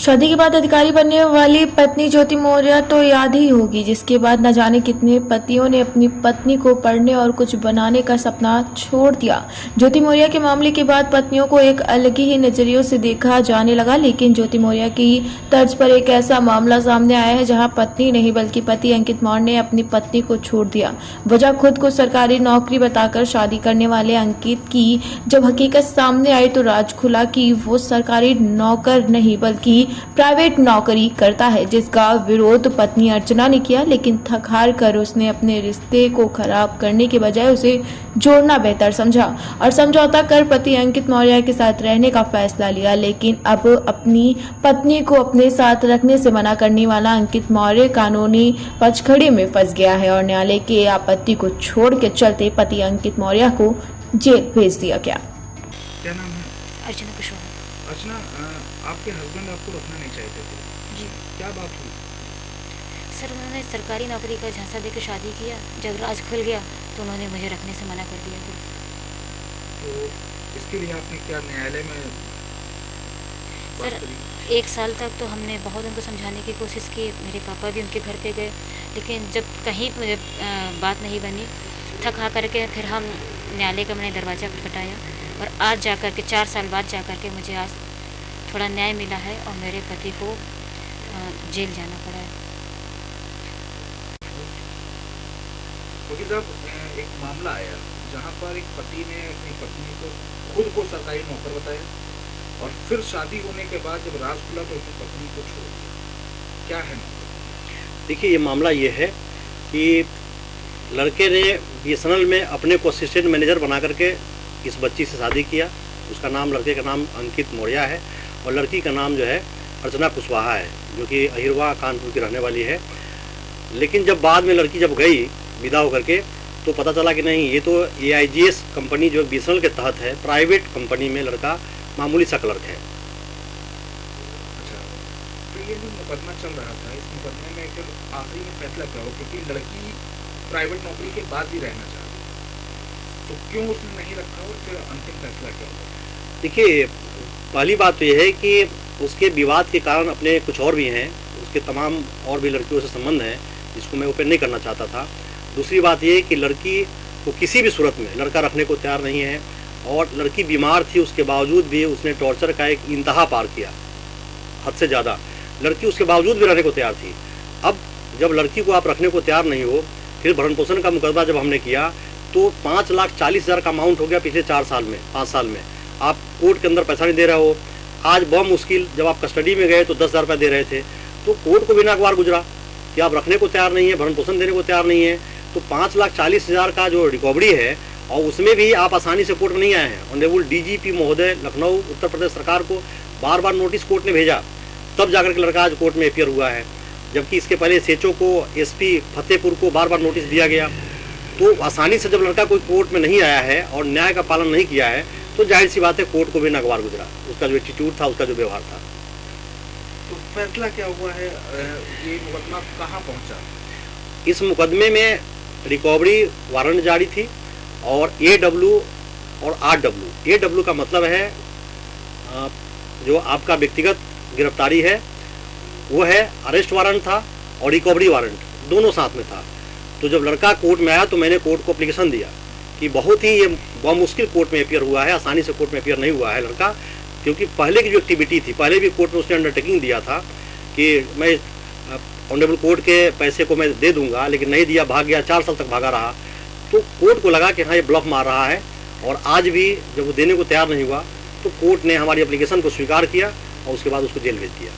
शादी के बाद अधिकारी बनने वाली पत्नी ज्योति मौर्य तो याद ही होगी, जिसके बाद न जाने कितने पतियों ने अपनी पत्नी को पढ़ने और कुछ बनाने का सपना छोड़ दिया। ज्योति मौर्य के मामले के बाद पत्नियों को एक अलग ही नजरियों से देखा जाने लगा, लेकिन ज्योति मौर्य की तर्ज पर एक ऐसा मामला सामने आया है जहां पत्नी नहीं बल्कि पति अंकित मौर्य ने अपनी पत्नी को छोड़ दिया। वजह खुद को सरकारी नौकरी बताकर शादी करने वाले अंकित की जब हकीकत सामने आई तो राज खुला कि वो सरकारी नौकर नहीं बल्कि प्राइवेट नौकरी करता है, जिसका विरोध पत्नी अर्चना ने किया, लेकिन थक हार कर उसने अपने रिश्ते को खराब करने के बजाय उसे जोड़ना बेहतर समझा और समझौता कर पति अंकित मौर्य के साथ रहने का फैसला लिया। लेकिन अब अपनी पत्नी को अपने साथ रखने से मना करने वाला अंकित मौर्य कानूनी पचखड़ी में फंस गया है और न्यायालय के आपत्ति को छोड़ के चलते पति अंकित मौर्य को जेल भेज दिया गया। क्या नाम है? अर्चना कुशवाहा। अर्चना, आपके हस्बैंड आपको रखना नहीं चाहते थे जी क्या बात हुई? सर, उन्होंने सरकारी नौकरी का झांसा देकर शादी किया। जब राज खुल गया तो उन्होंने मुझे रखने से मना कर दिया। तो इसके लिए आपने क्या न्यायालय में बात सर, करी? 1 साल तक तो हमने बहुत उनको समझाने की कोशिश की। मेरे पापा भी उनके घर पे गए, लेकिन जब कहीं मुझे बात नहीं बनी, थक हा करके फिर हम न्यायालय का मैंने दरवाज़ा खटखटाया और आज जाकर के 4 साल बाद जाकर के मुझे आज थोड़ा न्याय मिला है और मेरे पति को जेल जाना पड़ा है। वकील साहब, एक मामला आया जहां पर एक पति ने अपनी पत्नी को खुद को सरकारी नौकर बताया और फिर शादी होने के बाद जब राज खुला तो अपनी पत्नी को छोड़ दिया। क्या है मामला? देखिए, ये मामला ये है कि लड़के ने बीएसएनएल में अपने को असिस्टेंट मैनेजर बना करके इस बच्ची से शादी किया। उसका नाम, लड़के का नाम अंकित मौर्य है और लड़की का नाम जो है अर्चना कुशवाहा है, जो कि अहिरवा कानपुर की रहने वाली है। लेकिन जब बाद में लड़की जब गई विदा होकर के तो पता चला कि नहीं, ये तो AIGS कंपनी जो बीएसएनएल के तहत है, प्राइवेट कंपनी में लड़का मामूली सा क्लर्क है। अच्छा, तो ये जो मुकदमा चल रहा था, इस मुकदमे में फिर आखिरी में फैसला क्या हो? क्योंकि लड़की प्राइवेट नौकरी के बाद भी रहना चाहती, तो क्यों उसने नहीं रखा और फिर अंतिम फैसला क्या होगा? देखिए, पहली बात तो यह है कि उसके विवाद के कारण अपने कुछ और भी हैं, उसके तमाम और भी लड़कियों से संबंध हैं, जिसको मैं ओपन नहीं करना चाहता था। दूसरी बात यह है कि लड़की को किसी भी सूरत में लड़का रखने को तैयार नहीं है और लड़की बीमार थी, उसके बावजूद भी उसने टॉर्चर का एक इंतहा पार किया, हद से ज़्यादा। लड़की उसके बावजूद भी रहने को तैयार थी। अब जब लड़की को आप रखने को तैयार नहीं हो, फिर भरण पोषण का मुकदमा जब हमने किया तो 5,40,000 का अमाउंट हो गया पिछले 5 साल में। आप कोर्ट के अंदर पैसा नहीं दे रहे हो। आज बहुत मुश्किल, जब आप कस्टडी में गए तो 10,000 रुपये दे रहे थे, तो कोर्ट को भी नागवार गुजरा कि आप रखने को तैयार नहीं है, भरण पोषण देने को तैयार नहीं है। तो 5,40,000 का जो रिकवरी है और उसमें भी आप आसानी से कोर्ट में नहीं आए हैं। ऑनरेबल DGP महोदय लखनऊ उत्तर प्रदेश सरकार को बार बार नोटिस कोर्ट ने भेजा, तब जाकर के लड़का आज कोर्ट में अपियर हुआ है। जबकि इसके पहले SHO को, SP फतेहपुर को बार बार नोटिस दिया गया। तो आसानी से जब लड़का कोई कोर्ट में नहीं आया है और न्याय का पालन नहीं किया है तो जाहिर सी बात है कोर्ट को भी नागवार गुजरा, उसका जो एटीट्यूड था, उसका जो व्यवहार था। तो फैसला क्या हुआ है? ये मुकदमा कहाँ पहुँचा? इस मुकदमे में रिकवरी वारंट जारी थी और AW और RW। AW का मतलब है जो आपका व्यक्तिगत गिरफ्तारी है, वो है अरेस्ट वारंट था और रिकवरी वारंट दोनों साथ में था। तो जब लड़का कोर्ट में आया तो मैंने कोर्ट को एप्लीकेशन दिया कि बहुत ही ये बहुत मुश्किल कोर्ट में अपियर हुआ है, आसानी से कोर्ट में अपियर नहीं हुआ है लड़का, क्योंकि पहले की जो एक्टिविटी थी, पहले भी कोर्ट में उसने अंडरटेकिंग दिया था कि मैं ऑनरेबल कोर्ट के पैसे को मैं दे दूंगा, लेकिन नहीं दिया, भाग गया, 4 साल तक भागा रहा। तो कोर्ट को लगा कि हाँ, ये ब्लॉफ मार रहा है और आज भी जब वो देने को तैयार नहीं हुआ तो कोर्ट ने हमारी एप्लीकेशन को स्वीकार किया और उसके बाद उसको जेल भेज दिया।